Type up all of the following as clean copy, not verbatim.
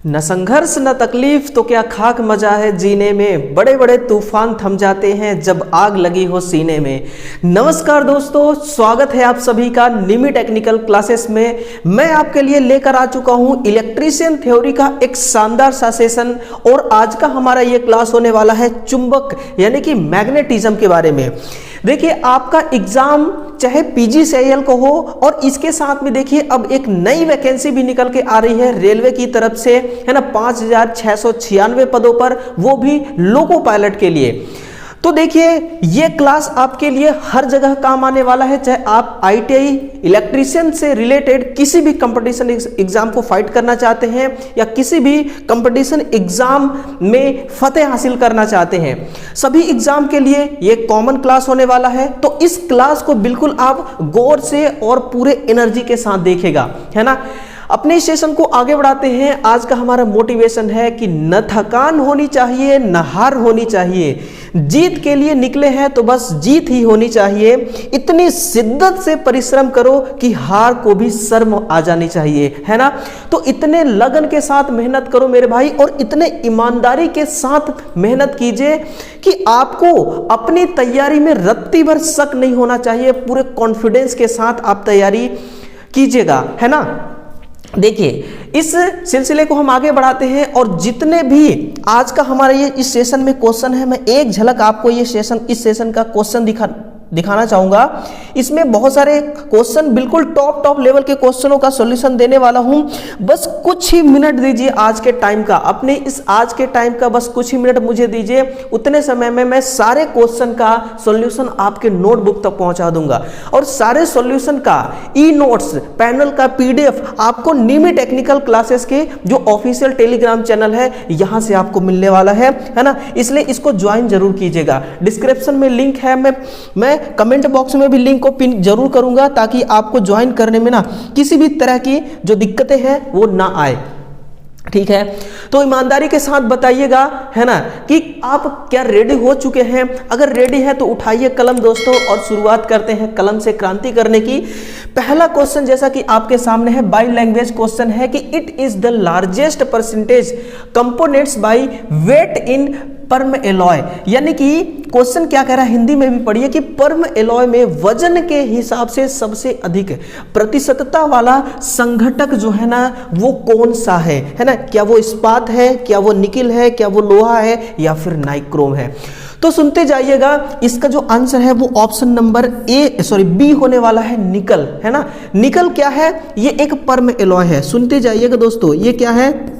न संघर्ष न तकलीफ तो क्या खाक मजा है जीने में, बड़े बड़े तूफान थम जाते हैं जब आग लगी हो सीने में। नमस्कार दोस्तों, स्वागत है आप सभी का निमी टेक्निकल क्लासेस में। मैं आपके लिए लेकर आ चुका हूं इलेक्ट्रीशियन थ्योरी का एक शानदार सा सेशन और आज का हमारा ये क्लास होने वाला है चुंबक यानी कि मैग्नेटिज्म के बारे में। देखिए, आपका एग्जाम चाहे पीजीसीएल को हो और इसके साथ में देखिए अब एक नई वैकेंसी भी निकल के आ रही है रेलवे की तरफ से, है ना, 5696 पदों पर, वो भी लोको पायलट के लिए। तो देखिए ये क्लास आपके लिए हर जगह काम आने वाला है, चाहे आप आईटीआई इलेक्ट्रीशियन से रिलेटेड किसी भी कंपटीशन एग्जाम को फाइट करना चाहते हैं या किसी भी कंपटीशन एग्जाम में फतेह हासिल करना चाहते हैं, सभी एग्जाम के लिए ये कॉमन क्लास होने वाला है। तो इस क्लास को बिल्कुल आप गौर से और पूरे एनर्जी के साथ देखेगा, है ना। अपने सेशन को आगे बढ़ाते हैं। आज का हमारा मोटिवेशन है कि न थकान होनी चाहिए न हार होनी चाहिए, जीत के लिए निकले हैं तो बस जीत ही होनी चाहिए। इतनी शिद्दत से परिश्रम करो कि हार को भी शर्म आ जानी चाहिए, है ना। तो इतने लगन के साथ मेहनत करो मेरे भाई और इतने ईमानदारी के साथ मेहनत कीजिए कि आपको अपनी तैयारी में रत्ती भर शक नहीं होना चाहिए। पूरे कॉन्फिडेंस के साथ आप तैयारी कीजिएगा, है ना। देखिए इस सिलसिले को हम आगे बढ़ाते हैं और जितने भी आज का हमारा ये इस सेशन में क्वेश्चन है, मैं एक झलक आपको इस सेशन का क्वेश्चन दिखाना चाहूंगा। इसमें बहुत सारे क्वेश्चन, बिल्कुल टॉप लेवल के क्वेश्चनों का सॉल्यूशन देने वाला हूं। बस कुछ ही मिनट दीजिए आज के टाइम का, अपने इस आज के टाइम का बस कुछ ही मिनट मुझे दीजिए। उतने समय में मैं सारे क्वेश्चन का सॉल्यूशन आपके नोटबुक तक पहुंचा दूंगा और सारे सॉल्यूशन का ई नोट्स पैनल का पीडीएफ आपको निमी टेक्निकल क्लासेस के जो ऑफिशियल टेलीग्राम चैनल है यहां से आपको मिलने वाला है ना। इसलिए इसको ज्वाइन जरूर कीजिएगा। डिस्क्रिप्शन में लिंक है, मैं कमेंट बॉक्स में भी लिंक को पिन जरूर करूंगा ताकि आपको ज्वाइन करने में ना किसी भी तरह की जो दिक्कतें हैं वो ना आए, ठीक है। तो ईमानदारी के साथ बताइएगा, है ना, कि आप क्या रेडी हो चुके हैं। अगर रेडी है तो उठाइए कलम दोस्तों और शुरुआत करते हैं कलम से क्रांति करने की। पहला क्वेश्चन जैसा कि आपके सामने है, बाय लैंग्वेज क्वेश्चन है कि it is the largest percentage components by weight in permalloy. यानी कि क्वेश्चन क्या कह रहा है, हिंदी में भी पढ़िए कि परम एलॉय में वजन के हिसाब से सबसे अधिक प्रतिशतता वाला संघटक जो है ना वो कौन सा है ना। क्या वो इस्पात है, क्या वो निकिल है, क्या वो लोहा है या फिर नाइक्रोम है। तो सुनते जाइएगा, इसका जो आंसर है वो ऑप्शन नंबर बी होने वाला है, निकल, है ना। निकल क्या है, ये एक परम एलॉय है। सुनते जाइएगा दोस्तों, ये क्या है,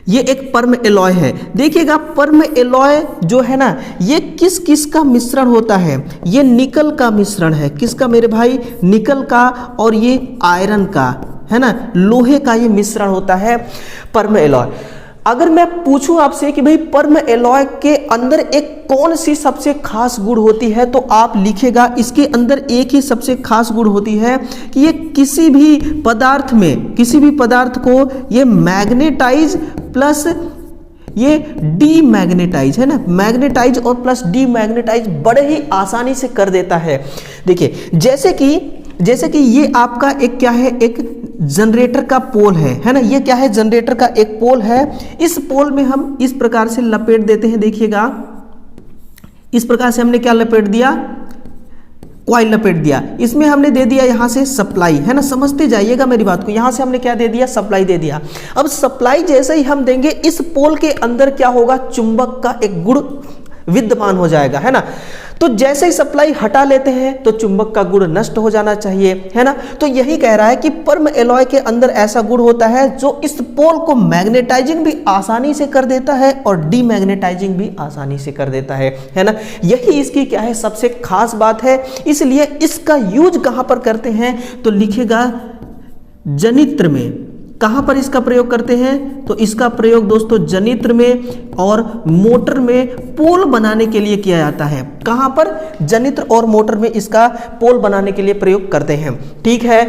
ये एक परम एलॉय है। देखिएगा परम एलॉय जो है ना ये किस किस का मिश्रण होता है, ये निकल का मिश्रण है। किसका मेरे भाई, निकल का, और ये आयरन का, है ना, लोहे का ये मिश्रण होता है परम एलॉय। अगर मैं पूछूं आपसे कि भाई परम एलॉय के अंदर एक कौन सी सबसे खास गुण होती है, तो आप लिखेगा इसके अंदर एक ही सबसे खास गुण होती है कि ये किसी भी पदार्थ में, किसी भी पदार्थ को ये मैग्नेटाइज प्लस ये डीमैग्नेटाइज, है ना, मैग्नेटाइज और प्लस डीमैग्नेटाइज बड़े ही आसानी से कर देता है। देखिए जैसे कि ये आपका एक क्या है, एक जनरेटर का पोल है ना। ये क्या है, जनरेटर का एक पोल है। इस पोल में हम इस प्रकार से लपेट देते हैं। देखिएगा इस प्रकार से हमने क्या लपेट दिया, कॉइल लपेट दिया। इसमें हमने दे दिया यहां से सप्लाई, है ना। समझते जाइएगा मेरी बात को, यहां से हमने क्या दे दिया, सप्लाई दे दिया। अब सप्लाई जैसे ही हम देंगे इस पोल के अंदर क्या होगा, चुंबक का एक गुण विद्यमान हो जाएगा, है ना। तो जैसे ही सप्लाई हटा लेते हैं तो चुंबक का गुण नष्ट हो जाना चाहिए, है ना। तो यही कह रहा है कि परम एलॉय के अंदर ऐसा गुण होता है जो इस पोल को मैग्नेटाइजिंग भी आसानी से कर देता है और डीमैग्नेटाइजिंग भी आसानी से कर देता है ना। यही इसकी क्या है, सबसे खास बात है। इसलिए इसका यूज कहां पर करते हैं, तो लिखेगा जनित्र में। कहां पर इसका प्रयोग करते हैं, तो इसका प्रयोग दोस्तों जनित्र में और मोटर में पोल बनाने के लिए किया जाता है। कहां पर, जनित्र और मोटर में इसका पोल बनाने के लिए प्रयोग करते हैं, ठीक है।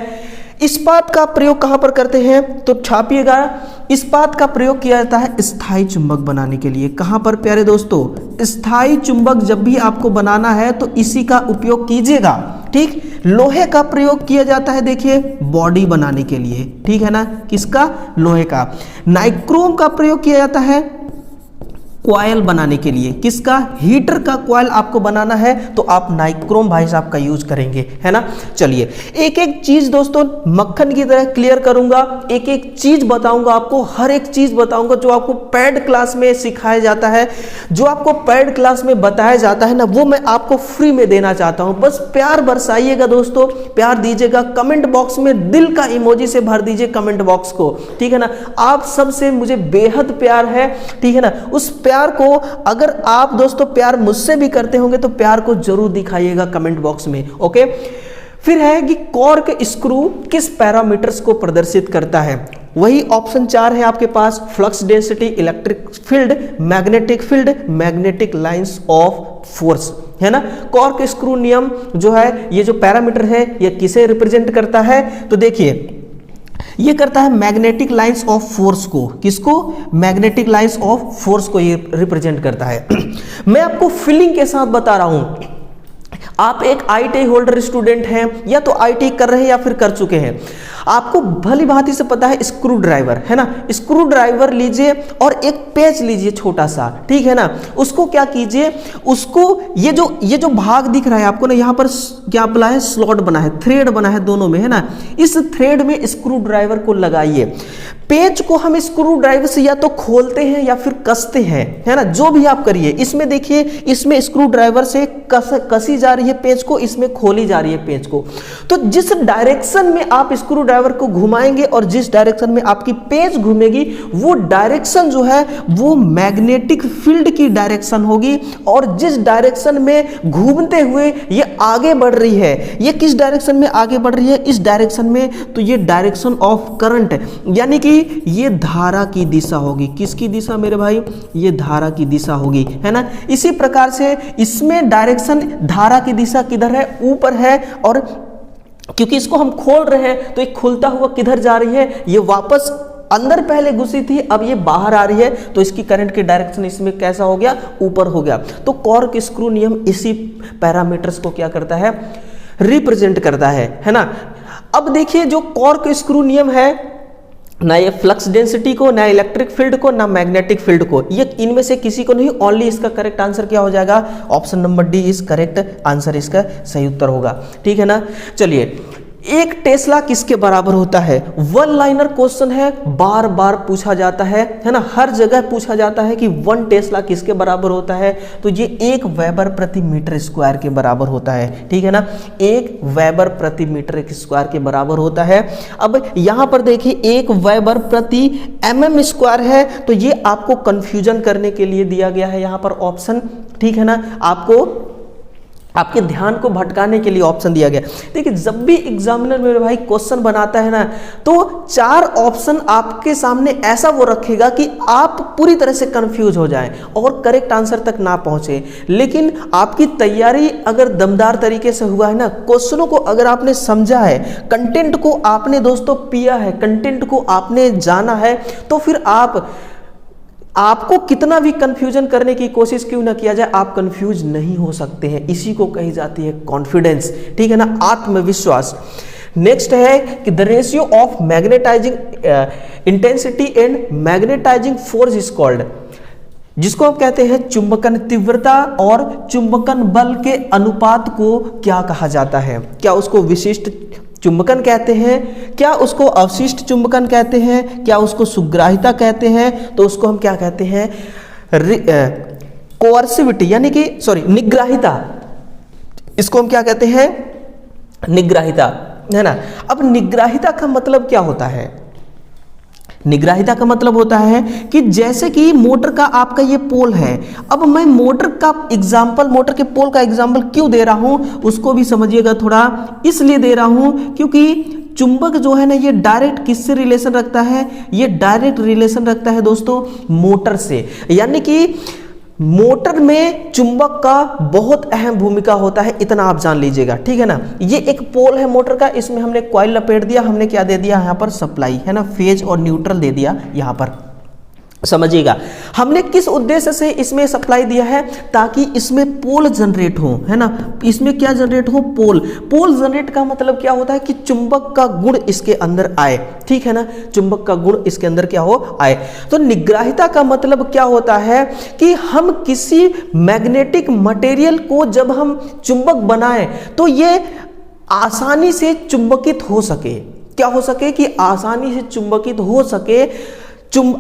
इस्पात का प्रयोग कहां पर करते हैं, तो छापिएगा, इस्पात का प्रयोग किया जाता है स्थायी चुंबक बनाने के लिए। कहां पर प्यारे दोस्तों, स्थायी चुंबक जब भी आपको बनाना है तो इसी का उपयोग कीजिएगा, ठीक। लोहे का प्रयोग किया जाता है, देखिए बॉडी बनाने के लिए, ठीक है ना, किसका, लोहे का। नाइक्रोम का प्रयोग किया जाता है कॉयल बनाने के लिए, किसका, हीटर का कॉयल आपको बनाना है तो आप नाइक्रोम भाई साहब का यूज करेंगे, है ना। चलिए एक एक चीज दोस्तों मक्खन की तरह क्लियर करूंगा, एक एक चीज बताऊंगा आपको, हर एक चीज बताऊंगा जो आपको पैड क्लास में सिखाया जाता है, जो आपको पैड क्लास में बताया जाता है ना, वो मैं आपको फ्री में देना चाहता हूं। बस प्यार बरसाइएगा दोस्तों, प्यार दीजिएगा, कमेंट बॉक्स में दिल का इमोजी से भर दीजिए कमेंट बॉक्स को, ठीक है ना। आप सबसे मुझे बेहद प्यार है, ठीक है ना। उस प्यार को अगर आप दोस्तों प्यार मुझसे भी करते होंगे तो प्यार को जरूर दिखाइएगा कमेंट बॉक्स में, ओके। फिर है कि कॉर्क स्क्रू किस पैरामीटर्स को प्रदर्शित करता है, वही ऑप्शन 4 है आपके पास, flux density, electric field, magnetic field, magnetic lines of force, है ना। कॉर्क स्क्रू नियम जो है, ये जो पैरामीटर है ये किसे रिप्रेजेंट करता है, तो देखिए ये करता है मैग्नेटिक लाइंस ऑफ फोर्स को, किसको, मैग्नेटिक लाइंस ऑफ फोर्स को ये रिप्रेजेंट करता है। मैं आपको फीलिंग के साथ बता रहा हूं, आप एक आईटीआई होल्डर स्टूडेंट हैं या तो आईटीआई कर रहे हैं या फिर कर चुके हैं, आपको भली भांति से पता है स्क्रू ड्राइवर, है ना। स्क्रू ड्राइवर लीजिए और एक पेच लीजिए छोटा सा, ठीक है ना, उसको क्या कीजिए, उसको ये जो भाग दिख रहा है आपको ना, यहाँ पर क्या बना है, स्लॉट बना है, थ्रेड बना है दोनों में, है ना। इस थ्रेड में स्क्रू ड्राइवर को लगाइए। पेच को हम स्क्रू ड्राइवर से या तो खोलते हैं या फिर कसते हैं, है ना, जो भी आप करिए। इसमें देखिए, इसमें स्क्रू ड्राइवर से कसी जा रही है पेच को, इसमें खोली जा रही है पेच को। तो जिस डायरेक्शन में आप स्क्रू ड्राइवर को घुमाएंगे और जिस डायरेक्शन में आपकी पेच घूमेगी, वो डायरेक्शन जो है वो मैग्नेटिक फील्ड की डायरेक्शन होगी। और जिस डायरेक्शन में घूमते हुए ये आगे बढ़ रही है, ये किस डायरेक्शन में आगे बढ़ रही है, इस डायरेक्शन में, तो ये डायरेक्शन ऑफ करंट, यानी कि ये धारा की दिशा होगी। किसकी दिशा मेरे भाई, ये धारा की दिशा होगी, है ना। इसी प्रकार से इसमें डायरेक्शन, धारा की दिशा किधर है, ऊपर है, और क्योंकि इसको हम खोल रहे हैं तो एक खुलता हुआ किधर जा रही है, ये वापस अंदर पहले घुसी थी, अब ये बाहर आ रही है, तो इसकी करंट की डायरेक्शन इसमें कैसा हो गया, ऊपर हो गया। तो कॉर्क स्क्रू नियम इसी पैरामीटर्स को क्या करता है, रिप्रेजेंट करता है ना। अब देखिए जो कॉर्क स्क्रू नियम है, ना ये फ्लक्स डेंसिटी को, ना इलेक्ट्रिक फील्ड को, ना मैग्नेटिक फील्ड को, ये इनमें से किसी को नहीं, ओनली इसका करेक्ट आंसर क्या हो जाएगा, option number D is correct answer, इसका सही उत्तर होगा, ठीक है ना। चलिए, एक टेस्ला किसके बराबर होता है, वन लाइनर क्वेश्चन है, बार बार पूछा जाता है ना, हर जगह पूछा जाता है कि 1 टेस्ला किसके बराबर होता है, तो ये 1 वेबर प्रति मीटर स्क्वायर के बराबर होता है, ठीक है ना। 1 वेबर प्रति मीटर स्क्वायर के बराबर होता है। अब यहां पर देखिए 1 वेबर प्रति mm स्क्वायर है, तो ये आपको कंफ्यूजन करने के लिए दिया गया है यहाँ पर ऑप्शन, ठीक है ना, आपके ध्यान को भटकाने के लिए ऑप्शन दिया गया। देखिए जब भी एग्जामिनर मेरे भाई क्वेश्चन बनाता है ना, तो 4 ऑप्शन आपके सामने ऐसा वो रखेगा कि आप पूरी तरह से कंफ्यूज हो जाएं और करेक्ट आंसर तक ना पहुंचे। लेकिन आपकी तैयारी अगर दमदार तरीके से हुआ है ना, क्वेश्चनों को अगर आपने समझा है, कंटेंट को आपने दोस्तों पिया है, कंटेंट को आपने जाना है, तो फिर आपको कितना भी कंफ्यूजन करने की कोशिश क्यों ना किया जाए, आप कंफ्यूज नहीं हो सकते हैं। इसी को कही जाती है कॉन्फिडेंस, ठीक है ना, आत्मविश्वास। नेक्स्ट है कि the ratio of magnetising intensity and magnetising force is called, जिसको हम कहते हैं चुंबकन तीव्रता और चुंबकन बल के अनुपात को क्या कहा जाता है। क्या उसको विशिष्ट चुंबकन कहते हैं, क्या उसको अवशिष्ट चुंबकन कहते हैं, क्या उसको सुग्राहिता कहते हैं, तो उसको हम क्या कहते हैं, कोअर्सिविटी, यानी कि निग्राहिता, इसको हम क्या कहते हैं, निग्राहिता, है ना। अब निग्राहिता का मतलब क्या होता है, निग्राहिता का मतलब होता है कि जैसे कि मोटर का आपका ये पोल है, अब मैं मोटर के पोल का एग्जांपल क्यों दे रहा हूं उसको भी समझिएगा थोड़ा, इसलिए दे रहा हूं क्योंकि चुंबक जो है ना, ये डायरेक्ट किससे रिलेशन रखता है, ये डायरेक्ट रिलेशन रखता है दोस्तों मोटर से। यानी कि मोटर में चुंबक का बहुत अहम भूमिका होता है, इतना आप जान लीजिएगा, ठीक है ना। ये एक पोल है मोटर का, इसमें हमने कॉइल लपेट दिया, हमने क्या दे दिया यहाँ पर, सप्लाई, है ना, फेज और न्यूट्रल दे दिया यहाँ पर। समझिएगा, हमने किस उद्देश्य से इसमें सप्लाई दिया है, ताकि इसमें पोल जनरेट हो, है ना। इसमें क्या जनरेट हो, पोल। पोल जनरेट का मतलब क्या होता है कि चुंबक का गुण इसके अंदर आए, ठीक है ना, चुंबक का गुण इसके अंदर क्या हो, आए। तो निग्राहिता का मतलब क्या होता है कि हम किसी मैग्नेटिक मटेरियल को जब हम चुंबक बनाएं तो ये आसानी से चुंबकित हो सके। क्या हो सके कि आसानी से चुंबकित हो सके,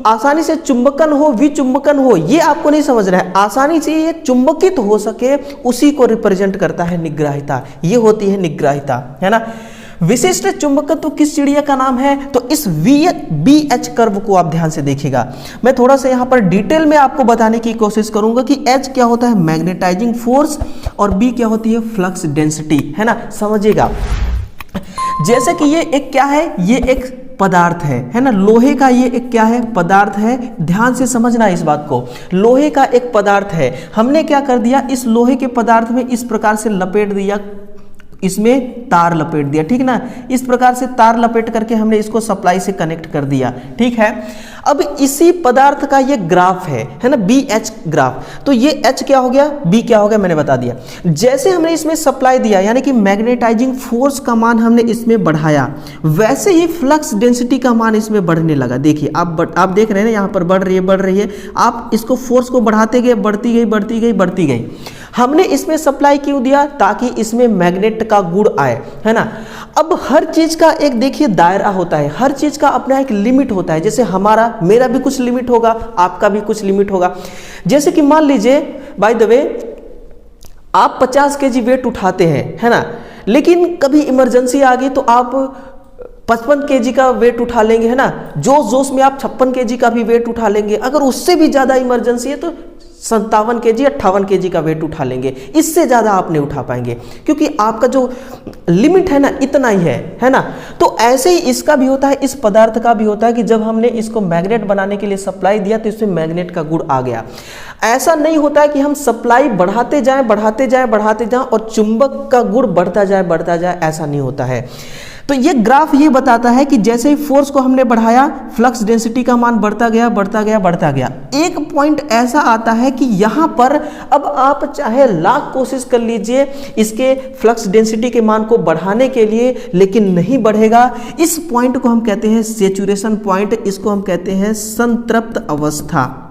आसानी से चुंबकन हो, विचुंबकन हो, ये आपको नहीं समझ रहा है, आसानी से ये चुंबकित हो सके, उसी को रिप्रेजेंट करता है निग्राहिता। ये होती है निग्राहिता, है ना। विशिष्ट चुंबकत्व किस चिड़िया का नाम है, तो इस BH कर्व को आप ध्यान से देखिएगा। मैं थोड़ा सा यहाँ पर डिटेल में आपको बताने की कोशिश करूंगा कि H क्या होता है, मैग्नेटाइजिंग फोर्स, और B क्या होती है, फ्लक्स डेंसिटी, है ना। समझिएगा, जैसे कि ये एक क्या है, ये एक पदार्थ है ना, लोहे का ये एक क्या है, पदार्थ है। ध्यान से समझना इस बात को, लोहे का एक पदार्थ है। हमने क्या कर दिया, इस लोहे के पदार्थ में इस प्रकार से लपेट दिया, इसमें तार लपेट दिया, ठीक ना। इस प्रकार से तार लपेट करके हमने इसको सप्लाई से कनेक्ट कर दिया, ठीक है। अब इसी पदार्थ का ये ग्राफ है ना, BH ग्राफ। तो ये H क्या हो गया, B क्या हो गया, मैंने बता दिया। जैसे हमने इसमें सप्लाई दिया, यानी कि मैग्नेटाइजिंग फोर्स का मान हमने इसमें बढ़ाया, वैसे ही फ्लक्स डेंसिटी का मान इसमें बढ़ने लगा। देखिए आप देख रहे हैं ना, यहाँ पर बढ़ रही है। आप इसको फोर्स को बढ़ाते गए, बढ़ती गई। हमने इसमें सप्लाई क्यों दिया, ताकि इसमें मैग्नेट का गुण आए, है ना। अब हर चीज का एक देखिए दायरा होता है, हर चीज का अपना एक लिमिट होता है। जैसे मेरा भी कुछ लिमिट होगा, आपका भी कुछ लिमिट होगा। जैसे कि मान लीजिए, बाय द वे, आप 50 kg वेट उठाते हैं, है ना, लेकिन कभी इमरजेंसी आ गई तो आप 55 kg का वेट उठा लेंगे, है ना। जोश में आप 56 kg का भी वेट उठा लेंगे। अगर उससे भी ज्यादा इमरजेंसी है तो 57 kg 58 kg का वेट उठा लेंगे। इससे ज़्यादा आप नहीं उठा पाएंगे, क्योंकि आपका जो लिमिट है ना, इतना ही है ना। तो ऐसे ही इसका भी होता है, इस पदार्थ का भी होता है कि जब हमने इसको मैग्नेट बनाने के लिए सप्लाई दिया तो इसमें मैग्नेट का गुण आ गया। ऐसा नहीं होता है कि हम सप्लाई बढ़ाते जाएं और चुंबक का गुण बढ़ता जाए, ऐसा नहीं होता है। तो ये ग्राफ ये बताता है कि जैसे ही फोर्स को हमने बढ़ाया, फ्लक्स डेंसिटी का मान बढ़ता गया। एक पॉइंट ऐसा आता है कि यहाँ पर अब आप चाहे लाख कोशिश कर लीजिए इसके फ्लक्स डेंसिटी के मान को बढ़ाने के लिए, लेकिन नहीं बढ़ेगा। इस पॉइंट को हम कहते हैं सैचुरेशन पॉइंट, इसको हम कहते हैं संतृप्त अवस्था।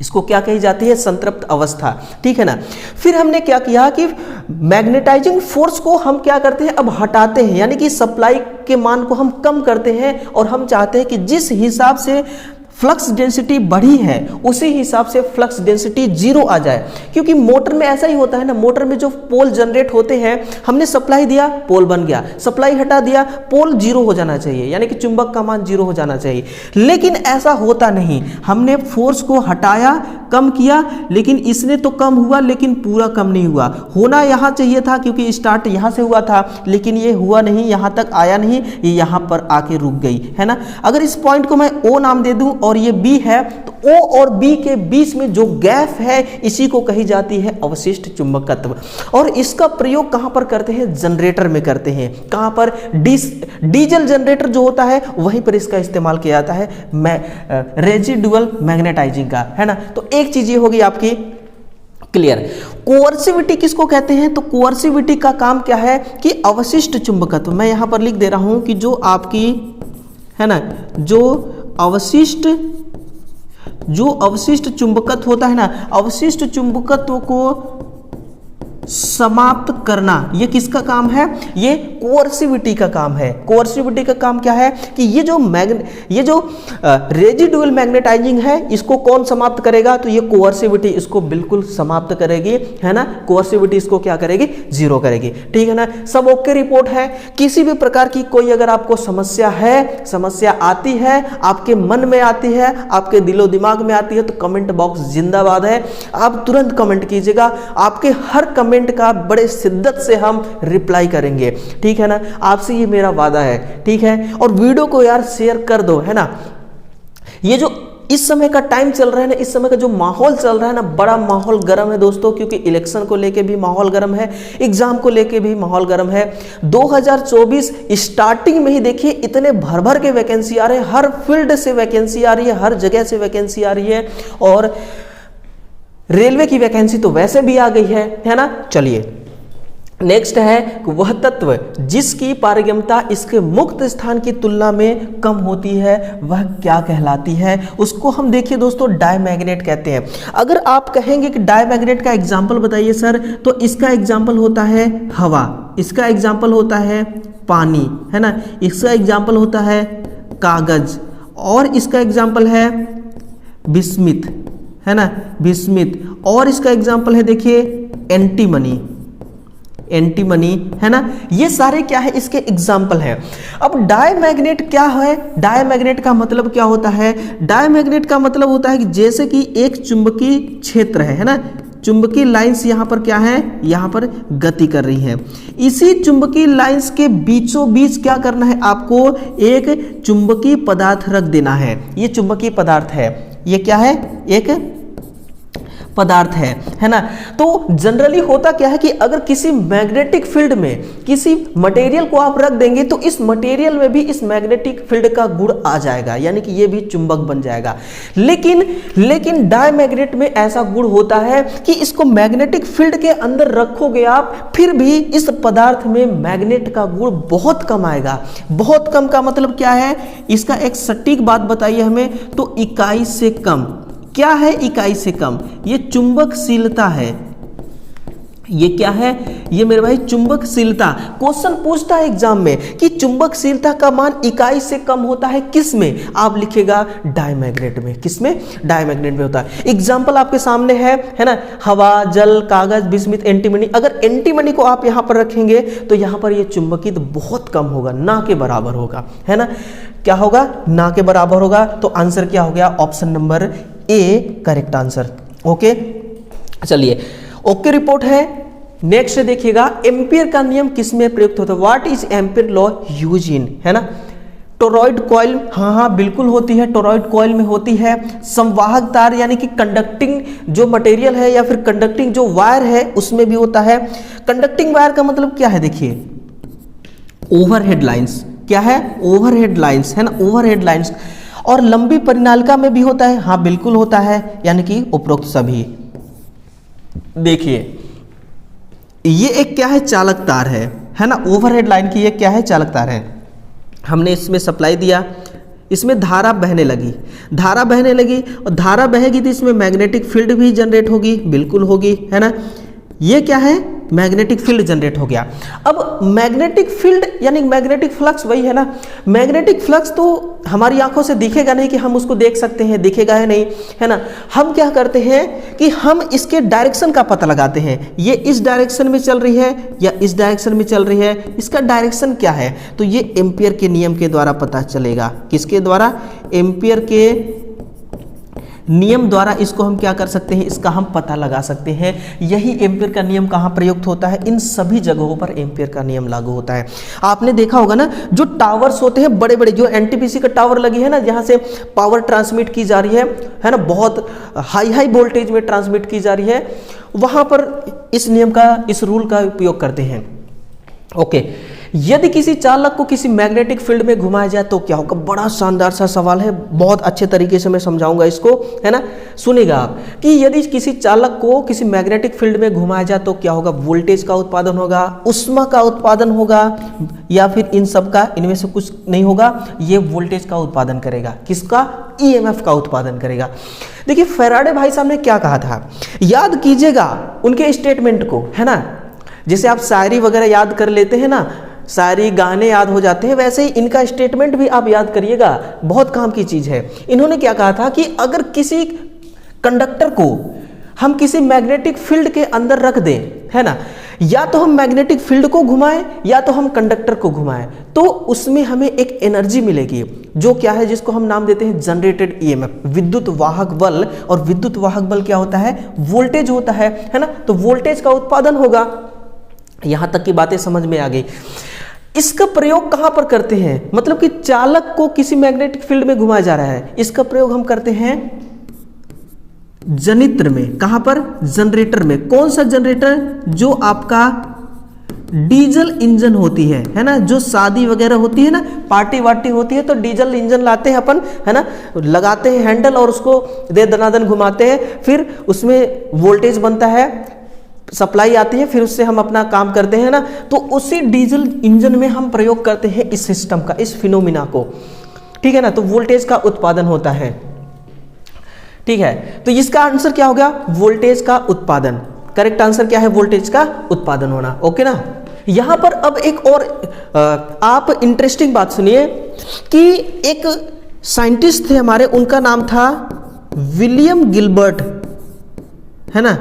इसको क्या कही जाती है, संतृप्त अवस्था, ठीक है ना। फिर हमने क्या किया कि मैग्नेटाइजिंग फोर्स को हम क्या करते हैं, अब हटाते हैं, यानी कि सप्लाई के मान को हम कम करते हैं, और हम चाहते हैं कि जिस हिसाब से फ्लक्स डेंसिटी बढ़ी है उसी हिसाब से फ्लक्स डेंसिटी 0 आ जाए। क्योंकि मोटर में ऐसा ही होता है ना, मोटर में जो पोल जनरेट होते हैं, हमने सप्लाई दिया, पोल बन गया, सप्लाई हटा दिया, पोल 0 हो जाना चाहिए, यानी कि चुंबक का मान 0 हो जाना चाहिए। लेकिन ऐसा होता नहीं, हमने फोर्स को हटाया, कम किया, लेकिन इसने तो कम हुआ, लेकिन पूरा कम नहीं हुआ। होना यहाँ चाहिए था, क्योंकि स्टार्ट यहाँ से हुआ था, लेकिन ये हुआ नहीं, यहाँ तक आया नहीं, ये यहाँ पर आके रुक गई, है ना। अगर इस पॉइंट को मैं O नाम दे दूं और ये B है, तो O और B के बीच में जो गैप है, इसी को कही जाती है अवशिष्ट चुंबकत्व। और इसका प्रयोग कहां पर करते हैं, जनरेटर में करते हैं। कहां पर, डीजल जनरेटर जो होता है वहीं पर इसका इस्तेमाल किया जाता है, रेजिडुअल मैग्नेटाइजिंग का, है ना। तो एक चीज ये होगी आपकी क्लियर। कोअर्सिविटी किसको कहते हैं, तो कोअर्सिविटी का काम क्या है कि अवशिष्ट चुंबकत्व, मैं यहां पर लिख दे रहा हूं कि जो आपकी, है ना, जो अवशिष्ट चुंबकत्व होता है ना, अवशिष्ट चुंबकत्व को समाप्त करना, ये किसका काम है, ये कोअर्सिविटी का काम है। कोअर्सिविटी का काम क्या है कि ये जो रेजिडुअल मैग्नेटाइजिंग है, इसको कौन समाप्त करेगा, तो ये कोअर्सिविटी इसको बिल्कुल समाप्त करेगी, है ना। कोअर्सिविटी इसको क्या करेगी, 0 करेगी, ठीक है ना। सब ओके रिपोर्ट है। किसी भी प्रकार की कोई अगर आपको समस्या है, समस्या आती है, आपके मन में आती है, आपके दिलो दिमाग में आती है, तो कमेंट बॉक्स जिंदाबाद है। आप तुरंत कमेंट कीजिएगा, आपके हर कमेंट का बड़े शिद्दत से हम रिप्लाई करेंगे, ठीक है ना। आपसे ये मेरा वादा है, ठीक है। और वीडियो को यार शेयर कर दो, है ना। ये जो इस समय का टाइम चल रहा है ना, इस समय का जो माहौल चल रहा है ना, बड़ा माहौल गर्म है दोस्तों, क्योंकि इलेक्शन को लेके भी माहौल गर्म है, एग्जाम को लेके भी माहौल गर्म है। 2024 स्टार्टिंग में ही देखिए इतने भर भर के वैकेंसी आ रहे हैं, हर फील्ड से वैकेंसी आ रही है, हर जगह से वैकेंसी आ रही है, और रेलवे की वैकेंसी तो वैसे भी आ गई है ना। चलिए नेक्स्ट है वह तत्व जिसकी पारगम्यता इसके मुक्त स्थान की तुलना में कम होती है वह क्या कहलाती है, उसको हम देखिए दोस्तों डायमैग्नेट कहते हैं। अगर आप कहेंगे कि डायमैग्नेट का एग्जाम्पल बताइए सर, तो इसका एग्जाम्पल होता है हवा, इसका एग्जाम्पल होता है पानी, है ना, इसका एग्जाम्पल होता है कागज, और इसका एग्जाम्पल है बिस्मिथ, है ना, बिस्मिथ, और इसका एग्जाम्पल है देखिए एंटीमनी, एंटीमनी, है ना। ये सारे क्या है, इसके एग्जाम्पल हैं। अब डायमैग्नेट क्या है, डायमैग्नेट का मतलब क्या होता है, डायमैग्नेट का मतलब होता है कि जैसे कि एक चुंबकीय क्षेत्र है ना, चुंबकीय लाइंस यहाँ पर क्या है, यहाँ पर गति कर रही है, इसी चुंबकीय लाइंस के बीचों बीच क्या करना है, आपको एक चुंबकीय पदार्थ रख देना है। ये चुंबकीय पदार्थ है, ये क्या है, एक पदार्थ है ना। तो जनरली होता क्या है कि अगर किसी मैग्नेटिक फील्ड में किसी मटेरियल को आप रख देंगे तो इस मटेरियल में भी इस मैग्नेटिक फील्ड का गुण आ जाएगा, यानी कि ये भी चुंबक बन जाएगा। लेकिन डायमैग्नेट में ऐसा गुण होता है कि इसको मैग्नेटिक फील्ड के अंदर रखोगे आप, फिर भी इस पदार्थ में मैग्नेट का गुण बहुत कम आएगा। बहुत कम का मतलब क्या है, इसका एक सटीक बात बताइए हमें, तो इकाई से कम। क्या है इकाई से कम, ये चुंबकशीलता है, ये क्या है, ये मेरे भाई चुंबकशीलता। क्वेश्चन पूछता है एग्जाम में कि चुंबकशीलता का मान इकाई से कम होता है किस में, आप लिखेगा डायमैग्नेट में। किस में, डायमैग्नेट में होता है। एग्जाम्पल आपके सामने है ना, हवा, जल, कागज, बिस्मिथ, एंटीमनी। अगर एंटीमनी को आप यहाँ पर रखेंगे तो यहाँ पर ये चुंबकीय तो बहुत कम होगा, ना के बराबर होगा, है ना। क्या होगा, ना के बराबर होगा। तो आंसर क्या हो गया, option number A correct answer. Okay, चलिए ओके रिपोर्ट है। नेक्स्ट देखिएगा, एम्पियर का नियम किसमें प्रयुक्त होता है, what is ampere law use in, है ना। टोरॉइड कॉइल, हाँ बिल्कुल होती है, टोरॉइड कॉइल में होती है। संवाहक तार यानी कि कंडक्टिंग जो मटेरियल है या फिर कंडक्टिंग जो वायर है उसमें भी होता है। कंडक्टिंग वायर का मतलब क्या है, देखिए ओवरहेड लाइंस, क्या है, ओवरहेड लाइंस, है ना, ओवरहेड लाइंस। और लंबी परिनालिका में भी होता है, हाँ बिल्कुल होता है, यानी कि उपरोक्त सभी। देखिए ये एक क्या है, चालक तार है ना, ओवरहेड लाइन की ये क्या है, चालक तार है। हमने इसमें सप्लाई दिया, इसमें धारा बहने लगी, धारा बहने लगी, और धारा बहेगी तो इसमें मैग्नेटिक फील्ड भी जनरेट होगी, बिल्कुल होगी, है ना। ये क्या है, मैग्नेटिक फील्ड जनरेट हो गया। अब मैग्नेटिक फील्ड यानी मैग्नेटिक फ्लक्स वही है ना। मैग्नेटिक फ्लक्स तो हमारी आंखों से दिखेगा नहीं कि हम उसको देख सकते हैं, दिखेगा है नहीं, है ना। हम क्या करते हैं कि हम इसके डायरेक्शन का पता लगाते हैं, ये इस डायरेक्शन में चल रही है या इस डायरेक्शन में चल रही है, इसका डायरेक्शन क्या है, तो ये एम्पियर के नियम के द्वारा पता चलेगा। किसके द्वारा, एम्पियर के नियम द्वारा इसको हम क्या कर सकते हैं, इसका हम पता लगा सकते हैं। यही एम्पियर का नियम कहाँ प्रयुक्त होता है, इन सभी जगहों पर एम्पियर का नियम लागू होता है। आपने देखा होगा ना, जो टावर्स होते हैं बड़े बड़े, जो एनटीपीसी का टावर लगी है ना, जहाँ से पावर ट्रांसमिट की जा रही है ना, बहुत हाई वोल्टेज में ट्रांसमिट की जा रही है, वहाँ पर इस नियम का, इस रूल का उपयोग करते हैं। ओके, यदि किसी चालक को किसी मैग्नेटिक फील्ड में घुमाया जाए तो क्या होगा, बड़ा शानदार सा सवाल है, बहुत अच्छे तरीके से मैं समझाऊंगा इसको, है ना। सुनिएगा आप कि यदि किसी चालक को किसी मैग्नेटिक फील्ड में घुमाया जाए तो क्या होगा, वोल्टेज का उत्पादन होगा, ऊष्मा का उत्पादन होगा, या फिर इन सब का, इनमें से कुछ नहीं होगा। ये वोल्टेज का उत्पादन करेगा, किसका, ईएमएफ का उत्पादन करेगा। देखिए फैराडे भाई साहब ने क्या कहा था, याद कीजिएगा उनके स्टेटमेंट को, है ना। जैसे आप शायरी वगैरह याद कर लेते हैं ना, सारी गाने याद हो जाते हैं, वैसे ही इनका स्टेटमेंट भी आप याद करिएगा, बहुत काम की चीज है। इन्होंने क्या कहा था कि अगर किसी कंडक्टर को हम किसी मैग्नेटिक फील्ड के अंदर रख दें, है ना, या तो हम मैग्नेटिक फील्ड को घुमाएं या तो हम कंडक्टर को घुमाएं, तो उसमें हमें एक एनर्जी मिलेगी, जो क्या है, जिसको हम नाम देते हैं जनरेटेड ईएमएफ, विद्युत वाहक बल। और विद्युत वाहक बल क्या होता है, वोल्टेज होता है ना। तो वोल्टेज का उत्पादन होगा। यहां तक की बातें समझ में आ गई। इसका प्रयोग कहां पर करते हैं, मतलब कि चालक को किसी मैग्नेटिक फील्ड में घुमाया जा रहा है, इसका प्रयोग हम करते हैं जनित्र में। कहां पर? जनरेटर में। कौन सा जनरेटर? जो आपका डीजल इंजन होती है ना, जो शादी वगैरह होती है ना, पार्टी वार्टी होती है तो डीजल इंजन लाते हैं अपन, है ना, लगाते हैं हैंडल और उसको दे दनादन घुमाते हैं, फिर उसमें वोल्टेज बनता है, सप्लाई आती है, फिर उससे हम अपना काम करते हैं ना। तो उसी डीजल इंजन में हम प्रयोग करते हैं इस सिस्टम का, इस फिनोमिना को, ठीक है ना। तो वोल्टेज का उत्पादन होता है, ठीक है। तो इसका आंसर क्या हो गया? वोल्टेज का उत्पादन। करेक्ट आंसर क्या है? वोल्टेज का उत्पादन होना। ओके ना। यहां पर अब एक और आप इंटरेस्टिंग बात सुनिए कि एक साइंटिस्ट थे हमारे, उनका नाम था विलियम गिलबर्ट, है ना,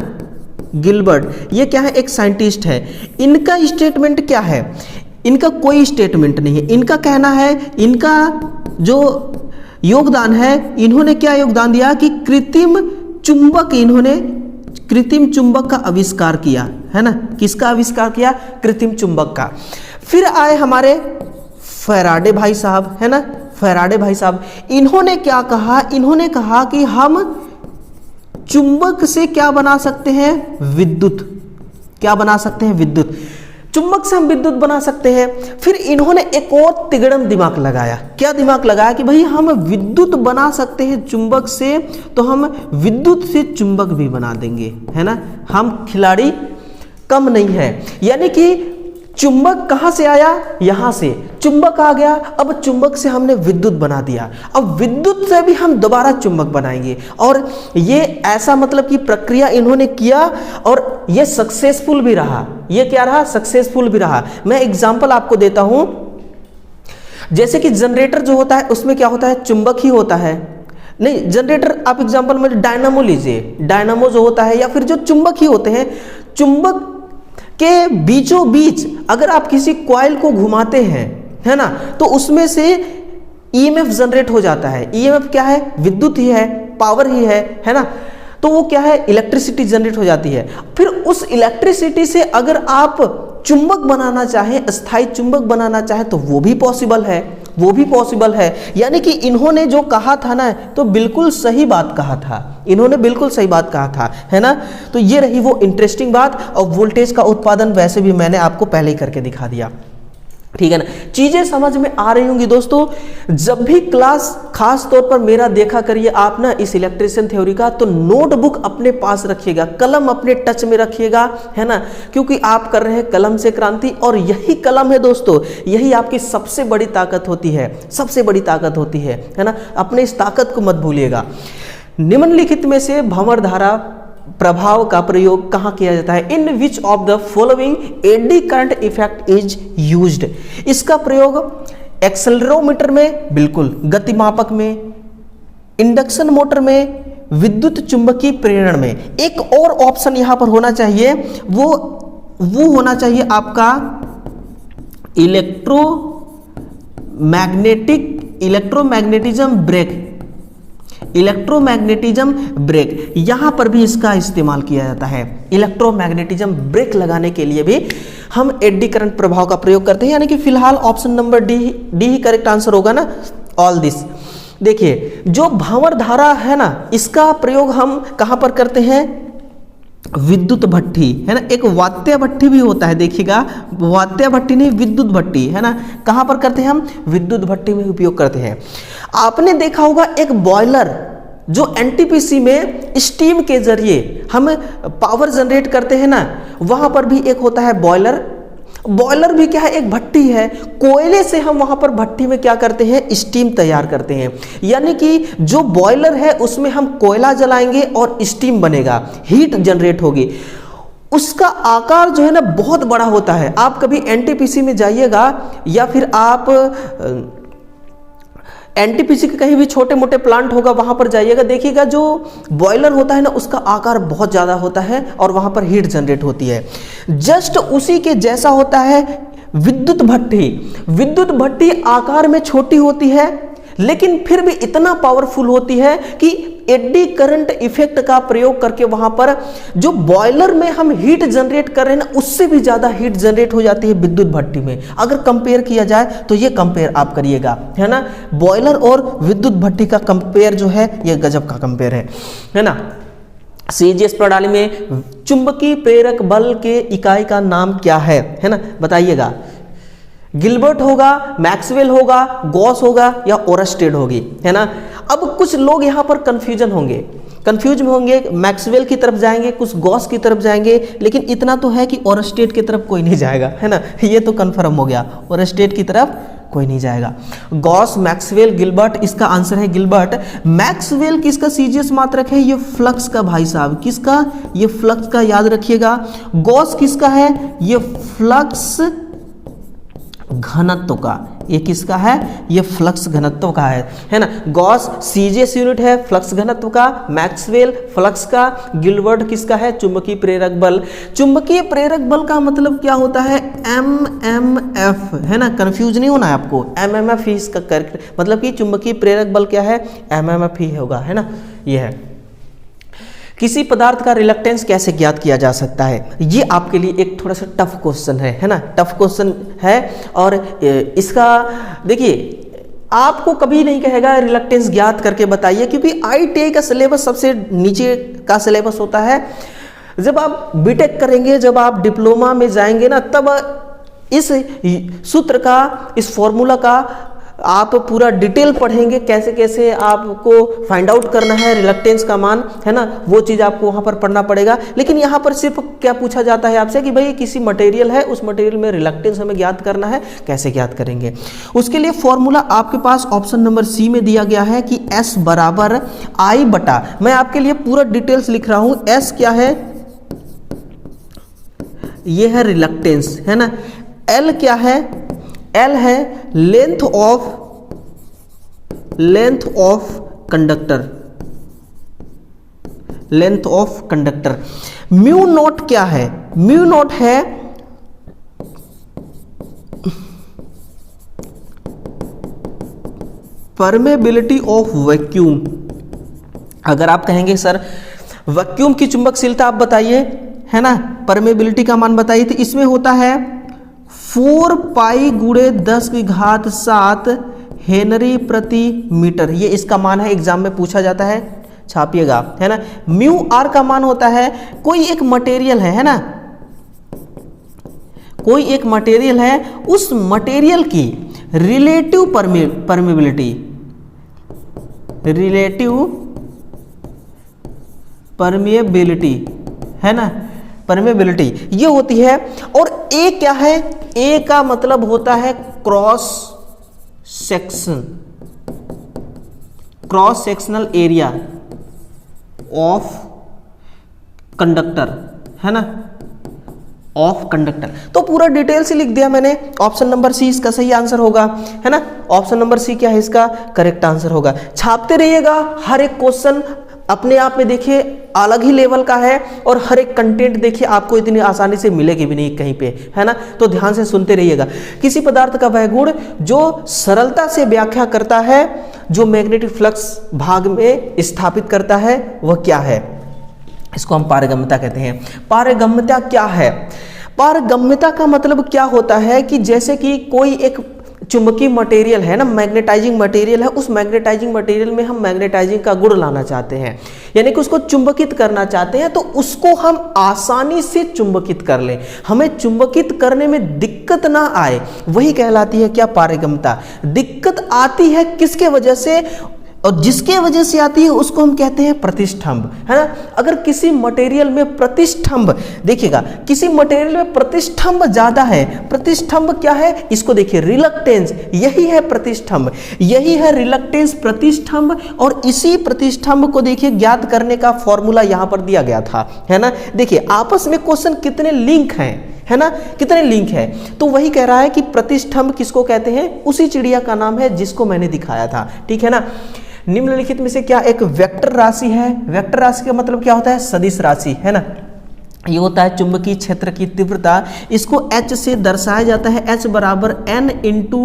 गिलबर्ट। ये क्या है? एक साइंटिस्ट है। इनका स्टेटमेंट क्या है? इनका कोई स्टेटमेंट नहीं है, इनका कहना है, इनका जो योगदान है, इन्होंने क्या योगदान दिया कि कृत्रिम चुंबक का आविष्कार किया, है ना। किसका आविष्कार किया? कृत्रिम चुंबक का। फिर आए हमारे फैराडे भाई साहब, है ना, फैराडे भाई साहब। इन्होंने क्या कहा? इन्होंने कहा कि हम चुंबक से क्या बना सकते हैं? विद्युत। क्या बना सकते हैं? विद्युत। चुंबक से हम विद्युत बना सकते हैं। फिर इन्होंने एक और तिगड़म दिमाग लगाया। क्या दिमाग लगाया? कि भाई हम विद्युत बना सकते हैं चुंबक से, तो हम विद्युत से चुंबक भी बना देंगे, है ना। हम खिलाड़ी कम नहीं है। यानी कि चुंबक कहां से आया? यहां से चुंबक आ गया, अब चुंबक से हमने विद्युत बना दिया, अब विद्युत से भी हम दोबारा चुंबक बनाएंगे। और ये ऐसा मतलब कि प्रक्रिया इन्होंने किया और ये सक्सेसफुल भी रहा। ये क्या रहा? सक्सेसफुल भी रहा। मैं एग्जांपल आपको देता हूं। जैसे कि जनरेटर जो होता है उसमें क्या होता है? चुंबक ही होता है। नहीं, जनरेटर आप एग्जांपल में डायनामो लीजिए। डायनामो जो होता है या फिर जो चुंबक ही होते हैं, चुंबक के बीचों बीच अगर आप किसी कॉइल को घुमाते हैं, है ना, तो उसमें से ईएमएफ जनरेट हो जाता है। ईएमएफ क्या है? विद्युत ही है, पावर ही है ना। तो वो क्या है? इलेक्ट्रिसिटी जनरेट हो जाती है। फिर उस इलेक्ट्रिसिटी से अगर आप चुंबक बनाना चाहें, अस्थायी चुंबक बनाना चाहें, तो वो भी पॉसिबल है, वो भी पॉसिबल है। यानी कि इन्होंने जो कहा था ना, तो बिल्कुल सही बात कहा था, इन्होंने बिल्कुल सही बात कहा था, है ना। तो ये रही वो इंटरेस्टिंग बात। और वोल्टेज का उत्पादन वैसे भी मैंने आपको पहले ही करके दिखा दिया, ठीक है ना। चीजें समझ में आ रही होंगी दोस्तों। जब भी क्लास खास तौर पर मेरा देखा करिए आप ना इस इलेक्ट्रिशियन थ्योरी का, तो नोटबुक अपने पास रखिएगा, कलम अपने टच में रखिएगा, है ना, क्योंकि आप कर रहे हैं कलम से क्रांति। और यही कलम है दोस्तों, यही आपकी सबसे बड़ी ताकत होती है, सबसे बड़ी ताकत होती है ना। अपने इस ताकत को मत भूलिएगा। निम्नलिखित में से भंवर धारा प्रभाव का प्रयोग कहां किया जाता है? In which of the following eddy current effect is used? इसका प्रयोग एक्सेलरोमीटर में, बिल्कुल, गतिमापक में, इंडक्शन मोटर में, विद्युत चुंबकीय प्रेरण में। एक और ऑप्शन यहां पर होना चाहिए, वो होना चाहिए आपका इलेक्ट्रोमैग्नेटिज्म ब्रेक। इलेक्ट्रोमैग्नेटिज्म ब्रेक, यहां पर भी इसका इस्तेमाल किया जाता है। इलेक्ट्रोमैग्नेटिज्म ब्रेक लगाने के लिए भी हम एडी करंट प्रभाव का प्रयोग करते हैं। यानी कि फिलहाल ऑप्शन नंबर डी ही करेक्ट आंसर होगा ना, ऑल दिस। देखिए, जो भंवर धारा है ना, इसका प्रयोग हम कहां पर करते हैं? विद्युत भट्ठी, है ना। एक वात्या भट्ठी भी होता है, देखिएगा, वात्या भट्ठी नहीं, विद्युत भट्ठी, है ना। कहां पर करते हैं हम? विद्युत भट्ठी में उपयोग करते हैं। आपने देखा होगा एक बॉयलर, जो एनटीपीसी में स्टीम के जरिए हम पावर जनरेट करते हैं ना, वहां पर भी एक होता है बॉयलर। बॉयलर भी क्या है? एक भट्टी है। कोयले से हम वहां पर भट्टी में क्या करते हैं? स्टीम तैयार करते हैं। यानी कि जो बॉयलर है उसमें हम कोयला जलाएंगे और स्टीम बनेगा, हीट जनरेट होगी। उसका आकार जो है ना बहुत बड़ा होता है। आप कभी एनटीपीसी में जाइएगा या फिर आप एनटीपीसी के कहीं भी छोटे मोटे प्लांट होगा वहां पर जाइएगा, देखिएगा जो बॉयलर होता है ना उसका आकार बहुत ज़्यादा होता है और वहां पर हीट जनरेट होती है। जस्ट उसी के जैसा होता है विद्युत भट्ठी। विद्युत भट्ठी आकार में छोटी होती है लेकिन फिर भी इतना पावरफुल होती है कि एडी करंट इफेक्ट का प्रयोग करके वहां पर जो बॉयलर में हम हीट जनरेट कर रहे हैं ना, उससे भी ज्यादा हीट जनरेट हो जाती है विद्युत भट्टी में। अगर कंपेयर किया जाए तो ये कंपेयर आप करिएगा, है ना। बॉयलर और विद्युत भट्टी का कंपेयर जो है ये गजब का कंपेयर है ना। सीजीएस प्रणाली में चुंबकीय प्रेरक बल के इकाई का नाम क्या है ना, बताइएगा। गिलबर्ट होगा, मैक्सवेल होगा, गॉस होगा या ओरस्टेड होगी, है ना। अब कुछ लोग यहाँ पर कंफ्यूज होंगे, मैक्सवेल की तरफ जाएंगे, कुछ गॉस की तरफ जाएंगे, लेकिन इतना तो है कि ओरस्टेड की तरफ कोई नहीं जाएगा, है ना। ये तो कंफर्म हो गया, ओरस्टेड की तरफ कोई नहीं जाएगा। गॉस, मैक्सवेल, गिलबर्ट, इसका आंसर है गिलबर्ट। मैक्सवेल किसका सीजीएस मात्रक है, ये फ्लक्स का भाई साहब, किसका, ये फ्लक्स का, याद रखिएगा। गॉस किसका है, ये फ्लक्स घनत्व का, ये किसका है, ये फ्लक्स घनत्व का है ना। गॉस सीजीएस यूनिट है फ्लक्स घनत्व का, मैक्सवेल फ्लक्स का, गिलबर्ट किसका है, चुंबकीय प्रेरक बल। चुंबकीय प्रेरक बल का मतलब क्या होता है, एमएमएफ, है ना, कंफ्यूज नहीं होना है आपको। एमएमएफ ही इसका करेक्ट मतलब कि चुंबकीय प्रेरक बल क्या है, एमएमएफ ही होगा, है ना। ये है। किसी पदार्थ का रिलक्टेंस कैसे ज्ञात किया जा सकता है, ये आपके लिए एक थोड़ा सा टफ क्वेश्चन है ना, टफ क्वेश्चन है। और इसका देखिए, आपको कभी नहीं कहेगा रिलक्टेंस ज्ञात करके बताइए, क्योंकि आईटीआई का सिलेबस सबसे नीचे का सिलेबस होता है। जब आप बीटेक करेंगे, जब आप डिप्लोमा में जाएंगे ना, तब इस सूत्र का, इस फॉर्मूला का आप पूरा डिटेल पढ़ेंगे, कैसे कैसे आपको फाइंड आउट करना है रिलक्टेंस का मान, है ना, वो चीज़ आपको वहाँ पर पढ़ना पड़ेगा। लेकिन यहाँ पर सिर्फ क्या पूछा जाता है आपसे कि भाई किसी मटेरियल है, उस मटेरियल में रिलक्टेंस हमें ज्ञात करना है, कैसे ज्ञात करेंगे। उसके लिए फॉर्मूला आपके पास ऑप्शन नंबर सी में दिया गया है कि S बराबर I बटा, मैं आपके लिए पूरा डिटेल्स लिख रहा हूँ। S क्या है, ये है रिलक्टेंस, है ना। L क्या है, L है length of conductor, length of conductor. Mu naught क्या है, म्यू नॉट है परमेबिलिटी ऑफ वैक्यूम। अगर आप कहेंगे सर वैक्यूम की चुंबकशीलता आप बताइए, है ना, परमेबिलिटी का मान बताइए, तो इसमें होता है 4 पाई गुणे 10 की घात 7 हेनरी प्रति मीटर। ये इसका मान है, एग्जाम में पूछा जाता है, छापिएगा, है ना। म्यू आर का मान होता है, कोई एक मटेरियल है ना, कोई एक मटेरियल है, उस मटेरियल की रिलेटिव परमेबिलिटी, रिलेटिव परमेबिलिटी, है ना, परमेबिलिटी ये होती है। और ए क्या है, ए का मतलब होता है cross section, cross sectional area of conductor, है ना, ऑफ कंडक्टर। तो पूरा डिटेल से लिख दिया मैंने। ऑप्शन नंबर सी इसका सही आंसर होगा, है ना। ऑप्शन नंबर सी क्या है, इसका करेक्ट आंसर होगा। छापते रहिएगा, हर एक क्वेश्चन अपने आप में देखिए अलग ही लेवल का है, और हर एक कंटेंट देखिए आपको इतनी आसानी से मिलेगी भी नहीं कहीं पे, है ना। तो ध्यान से सुनते रहिएगा। किसी पदार्थ का वह गुण जो सरलता से व्याख्या करता है, जो मैग्नेटिक फ्लक्स भाग में स्थापित करता है, वह क्या है, इसको हम पारगम्यता कहते हैं। पारगम्यता क्या है, पारगम्यता का मतलब क्या होता है कि जैसे कि कोई एक चुंबकीय मटेरियल है ना, मैग्नेटाइजिंग मटेरियल है, उस मैग्नेटाइजिंग मटेरियल में हम मैग्नेटाइजिंग का गुण लाना चाहते हैं, यानी कि उसको चुंबकित करना चाहते हैं, तो उसको हम आसानी से चुंबकित कर लें, हमें चुंबकित करने में दिक्कत ना आए, वही कहलाती है क्या, पारगम्यता। दिक्कत आती है किसके वजह से, और जिसके वजह से आती है उसको हम कहते हैं प्रतिष्ठंभ, है ना। अगर किसी मटेरियल में प्रतिष्ठंभ, देखिएगा किसी मटेरियल में प्रतिष्ठंभ ज्यादा है, प्रतिष्ठंभ क्या है, इसको देखिए रिलक्टेंस, यही है प्रतिष्ठंभ, यही है रिलक्टेंस प्रतिष्ठंभ। और इसी प्रतिष्ठंभ को देखिए ज्ञात करने का फॉर्मूला यहां पर दिया गया था, है ना। देखिए आपस में क्वेश्चन कितने लिंक हैं, है ना, कितने लिंक है। तो वही कह रहा है कि प्रतिष्ठंभ किसको कहते हैं, उसी चिड़िया का नाम है जिसको मैंने दिखाया था, ठीक है ना। निम्नलिखित में से क्या एक वेक्टर राशि है, वेक्टर राशि का मतलब क्या होता है, सदिश राशि, है ना। ये होता है चुंबकीय क्षेत्र की तीव्रता, इसको H से दर्शाया जाता है, H बराबर N इंटू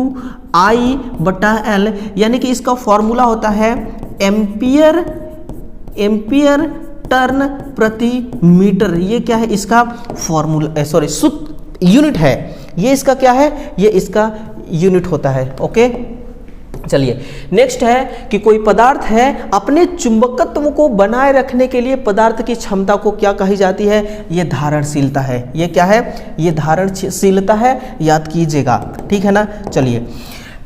I बटा L, यानी कि इसका फॉर्मूला होता है एम्पियर एम्पियर टर्न प्रति मीटर। ये क्या है, इसका फॉर्मूला, सॉरी सूत्र, यूनिट है। ये इसका क्या है, ये इसका यूनिट होता है। ओके, चलिए नेक्स्ट है कि कोई पदार्थ है, अपने चुंबकत्व को बनाए रखने के लिए पदार्थ की क्षमता को क्या कही जाती है, ये धारणशीलता है। ये क्या है, ये धारणशीलता है, याद कीजिएगा, ठीक है ना। चलिए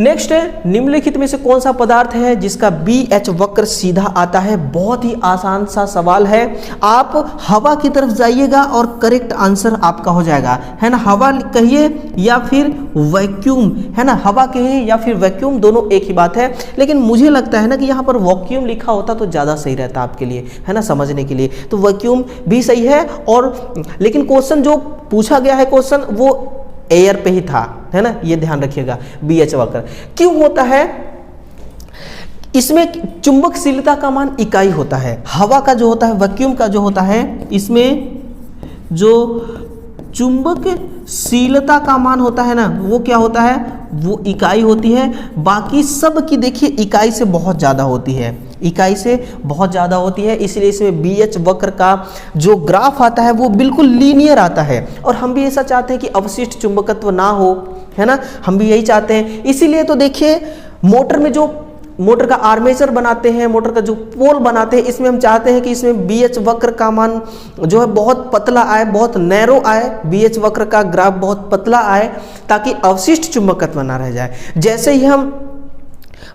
नेक्स्ट है, निम्नलिखित में से कौन सा पदार्थ है जिसका BH वक्र सीधा आता है। बहुत ही आसान सा सवाल है, आप हवा की तरफ जाइएगा और करेक्ट आंसर आपका हो जाएगा, है ना। हवा कहिए या फिर वैक्यूम, है ना, हवा कहिए या फिर वैक्यूम, दोनों एक ही बात है। लेकिन मुझे लगता है ना कि यहाँ पर वैक्यूम लिखा होता तो ज़्यादा सही रहता आपके लिए, है ना, समझने के लिए। तो वैक्यूम भी सही है, और लेकिन क्वेश्चन जो पूछा गया है, क्वेश्चन वो एयर पे ही था, है ना, ये ध्यान रखिएगा। BH वक्र क्यों होता है, इसमें चुंबकशीलता का मान इकाई होता है। हवा का जो होता है, वैक्यूम का जो होता है, इसमें जो चुंबकशीलता का मान होता है ना, वो क्या होता है, वो इकाई होती है। बाकी सब की देखिए इकाई से बहुत ज़्यादा होती है, इकाई से बहुत ज़्यादा होती है। इसलिए इसमें BH वक्र का जो ग्राफ आता है वो बिल्कुल लीनियर आता है। और हम भी ऐसा चाहते हैं कि अवशिष्ट चुंबकत्व ना हो, है ना, हम भी यही चाहते हैं। इसीलिए तो देखिए मोटर में जो मोटर का आर्मेचर बनाते हैं, मोटर का जो पोल बनाते हैं, इसमें हम चाहते हैं कि इसमें BH वक्र का मान जो है बहुत पतला आए, बहुत नैरो आए, BH वक्र का ग्राफ बहुत पतला आए, ताकि अवशिष्ट चुंबकत्व ना रह जाए। जैसे ही हम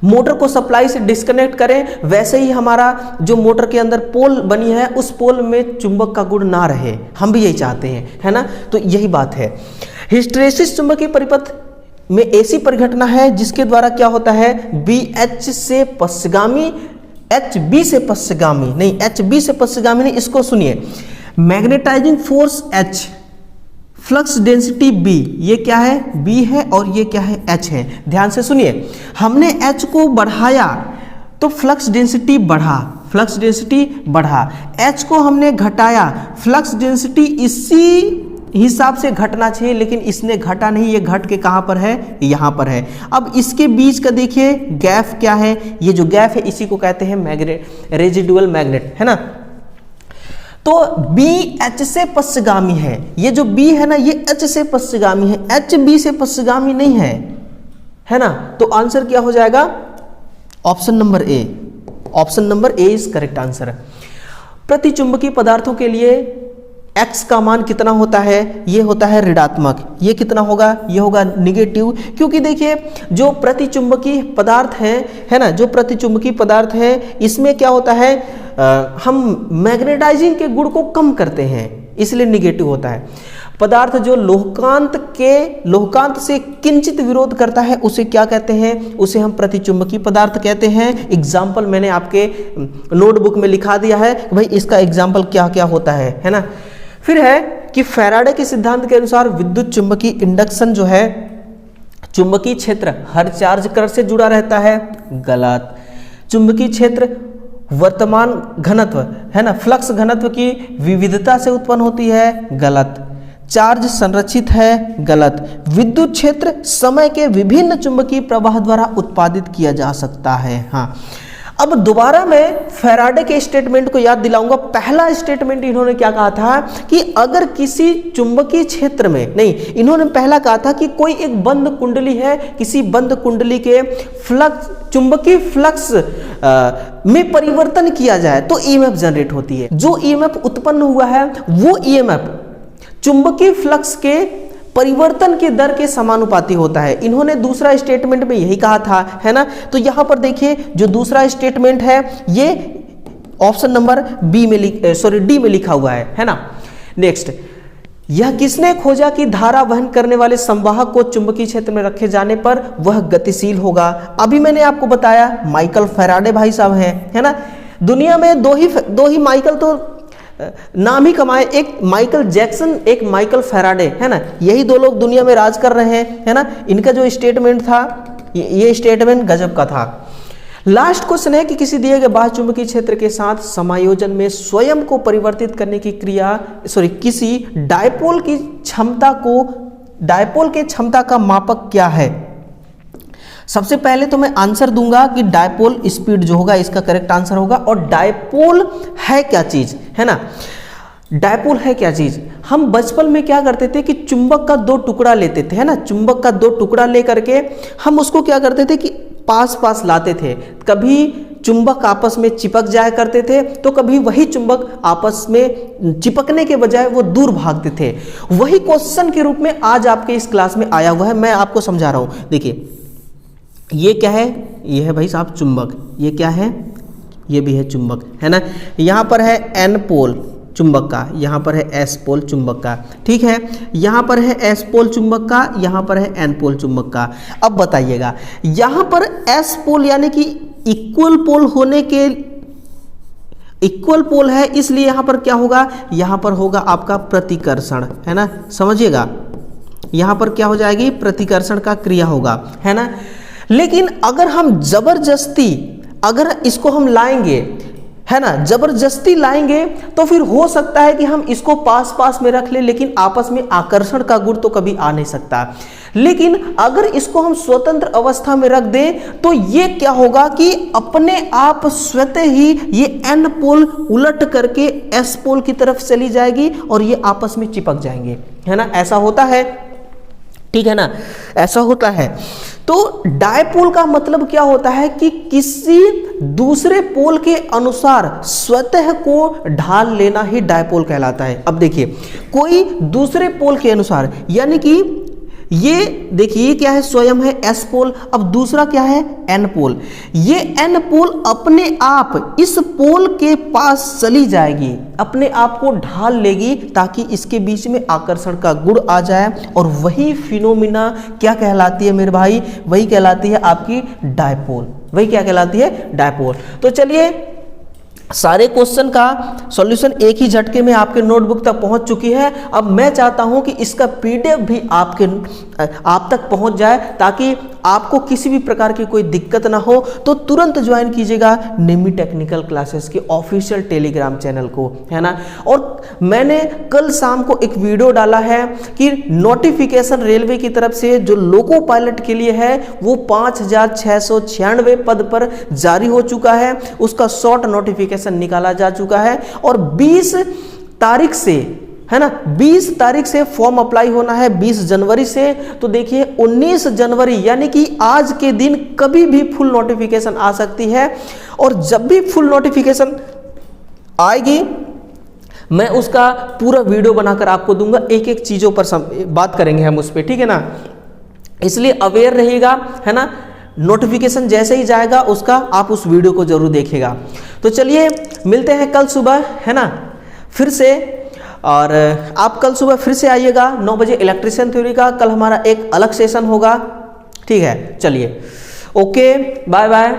मोटर को सप्लाई से डिस्कनेक्ट करें, वैसे ही हमारा जो मोटर के अंदर पोल बनी है, उस पोल में चुंबक का गुण ना रहे, हम भी यही चाहते हैं, है ना। तो यही बात है। हिस्टैरिसीस चुंबकीय परिपथ में ऐसी परिघटना है जिसके द्वारा क्या होता है, BH से पश्चगामी, HB से पश्चगामी नहीं, HB से पश्चगामी नहीं, इसको सुनिए, magnetising force H, flux density B, ये क्या है, B है, और ये क्या है, H है। ध्यान से सुनिए, हमने H को बढ़ाया तो फ्लक्स डेंसिटी बढ़ा, फ्लक्स डेंसिटी बढ़ा। H को हमने घटाया, फ्लक्स डेंसिटी इसी हिसाब से घटना चाहिए, लेकिन इसने घटा नहीं, ये घट के कहाँ पर है, यहाँ पर है। अब इसके बीच का देखिए गैप क्या है, ये जो गैप है इसी को कहते हैं मैग्नेट, रेजिडुअल मैग्नेट, है ना। तो BH से पश्चगामी है, ये जो B है ना, ये H से पश्चगामी है, HB से पश्चगामी नहीं है, है ना। तो आंसर क्या हो जाएगा, option number A, option number A is correct answer. प्रतिचुंबकीय पदार्थों के लिए X का मान कितना होता है, ये होता है ऋणात्मक। ये कितना होगा, ये होगा निगेटिव, क्योंकि देखिए जो प्रतिचुंबकीय पदार्थ हैं, है ना, जो प्रतिचुंबकीय पदार्थ हैं, इसमें क्या होता है, हम मैग्नेटाइजिंग के गुण को कम करते हैं, इसलिए निगेटिव होता है। पदार्थ जो लोहकांत से किंचित विरोध करता है, उसे क्या कहते हैं, उसे हम प्रतिचुंबकीय पदार्थ कहते हैं। एग्जाम्पल मैंने आपके नोटबुक में लिखा दिया है कि भाई इसका एग्जाम्पल क्या क्या होता है ना। फिर है कि फैराडे के सिद्धांत के अनुसार विद्युत चुंबकीय इंडक्शन जो है, चुंबकीय क्षेत्र हर चार्ज कर से जुड़ा रहता है, गलत। चुंबकीय क्षेत्र वर्तमान घनत्व, है ना, फ्लक्स घनत्व की विविधता से उत्पन्न होती है, गलत। चार्ज संरक्षित है, गलत। विद्युत क्षेत्र समय के विभिन्न चुंबकीय प्रवाह द्वारा उत्पादित किया जा सकता है। हाँ, अब दोबारा मैं फैराडे के स्टेटमेंट को याद दिलाऊंगा। पहला स्टेटमेंट इन्होंने क्या कहा था कि अगर किसी चुंबकीय क्षेत्र में, नहीं, इन्होंने पहला कहा था कि कोई एक बंद कुंडली है, किसी बंद कुंडली के फ्लक्स, चुंबकीय फ्लक्स में परिवर्तन किया जाए तो ईएमएफ जनरेट होती है। जो ईएमएफ उत्पन्न हुआ है वो ईएमएफ चुंबकीय फ्लक्स के परिवर्तन के दर के समानुपाती होता है। इन्होंने दूसरा स्टेटमेंट में यही कहा था, है ना। तो यहां पर देखिए जो दूसरा स्टेटमेंट है ये ऑप्शन नंबर डी में लिखा हुआ है ना। नेक्स्ट, यह किसने खोजा कि धारा वहन करने वाले संवाहक को चुंबकीय क्षेत्र में रखे जाने पर वह गतिशील होगा। अभी मैंने आपको बताया माइकल फैराडे भाई साहब हैं, है ना। दुनिया में दो ही माइकल तो नाम ही कमाए, एक माइकल जैक्सन, एक माइकल फैराडे, है ना। यही दो लोग दुनिया में राज कर रहे हैं, है ना। इनका जो स्टेटमेंट था ये स्टेटमेंट गजब का था। लास्ट क्वेश्चन है कि किसी दिए गए बाह्य चुंबकीय क्षेत्र के साथ समायोजन में स्वयं को परिवर्तित करने की किसी डायपोल की क्षमता का मापक क्या है। सबसे पहले तो मैं आंसर दूंगा कि डायपोल स्पीड जो होगा इसका करेक्ट आंसर होगा। और डायपोल है क्या चीज, है ना, डायपोल है क्या चीज। हम बचपन में क्या करते थे कि चुंबक का 2 टुकड़ा लेते थे, है ना, चुंबक का 2 टुकड़ा लेकर के हम उसको क्या करते थे कि पास पास लाते थे। कभी चुंबक आपस में चिपक जाया करते थे तो कभी वही चुंबक आपस में चिपकने के बजाय वो दूर भागते थे। वही क्वेश्चन के रूप में आज आपके इस क्लास में आया हुआ है, मैं आपको समझा रहा हूं। देखिए ये क्या है, ये है भाई साहब चुंबक, ये क्या है, ये भी है चुंबक, है ना। यहाँ पर है एन पोल चुंबक का, यहाँ पर है एस पोल चुंबक का, ठीक है। यहाँ पर है एस पोल चुंबक का, यहाँ पर है एन पोल चुंबक का। अब बताइएगा, यहाँ पर एस पोल यानी कि इक्वल पोल होने के, इक्वल पोल है इसलिए यहाँ पर क्या होगा, यहाँ पर होगा आपका प्रतिकर्षण, है ना, समझिएगा। यहाँ पर क्या हो जाएगी, प्रतिकर्षण का क्रिया होगा, है ना। लेकिन अगर हम जबरदस्ती अगर इसको हम लाएंगे, है ना, जबरदस्ती लाएंगे तो फिर हो सकता है कि हम इसको पास पास में रख ले, लेकिन आपस में आकर्षण का गुण तो कभी आ नहीं सकता। लेकिन अगर इसको हम स्वतंत्र अवस्था में रख दें तो ये क्या होगा कि अपने आप स्वतः ही ये एन पोल उलट करके एस पोल की तरफ चली जाएगी और ये आपस में चिपक जाएंगे, है ना, ऐसा होता है, ठीक है ना, ऐसा होता है। तो डायपोल का मतलब क्या होता है कि किसी दूसरे पोल के अनुसार स्वतः को ढाल लेना ही डायपोल कहलाता है। अब देखिए कोई दूसरे पोल के अनुसार, यानी कि ये देखिए ये क्या है, स्वयं है एस पोल, अब दूसरा क्या है एन पोल। ये एन पोल अपने आप इस पोल के पास चली जाएगी, अपने आप को ढाल लेगी ताकि इसके बीच में आकर्षण का गुण आ जाए, और वही फिनोमिना क्या कहलाती है मेरे भाई, वही कहलाती है आपकी डायपोल, वही क्या कहलाती है डायपोल। तो चलिए सारे क्वेश्चन का सॉल्यूशन एक ही झटके में आपके नोटबुक तक पहुंच चुकी है। अब मैं चाहता हूं कि इसका पीडीएफ भी आप तक पहुंच जाए ताकि आपको किसी भी प्रकार की कोई दिक्कत ना हो। तो तुरंत ज्वाइन कीजिएगा निमी टेक्निकल क्लासेस के ऑफिशियल टेलीग्राम चैनल को, है ना। और मैंने कल शाम को एक वीडियो डाला है कि नोटिफिकेशन रेलवे की तरफ से जो लोको पायलट के लिए है वो 5696 पद पर जारी हो चुका है, उसका शॉर्ट नोटिफिकेशन निकाला जा चुका है। और 20 तारीख से, है ना, 20 तारीख से फॉर्म अप्लाई होना है, 20 जनवरी से। तो देखिए 19 जनवरी यानी कि आज के दिन कभी भी फुल नोटिफिकेशन आ सकती है, और जब भी फुल नोटिफिकेशन आएगी मैं उसका पूरा वीडियो बनाकर आपको दूंगा, एक एक चीजों पर बात करेंगे हम उस पर, ठीक है ना। इसलिए अवेयर रहिएगा, है ना, नोटिफिकेशन जैसे ही जाएगा उसका आप उस वीडियो को जरूर देखिएगा। तो चलिए मिलते हैं कल सुबह, है ना, फिर से। और आप कल सुबह फिर से आइएगा 9 बजे इलेक्ट्रिशियन थ्योरी का, कल हमारा एक अलग सेशन होगा, ठीक है। चलिए ओके, बाय बाय।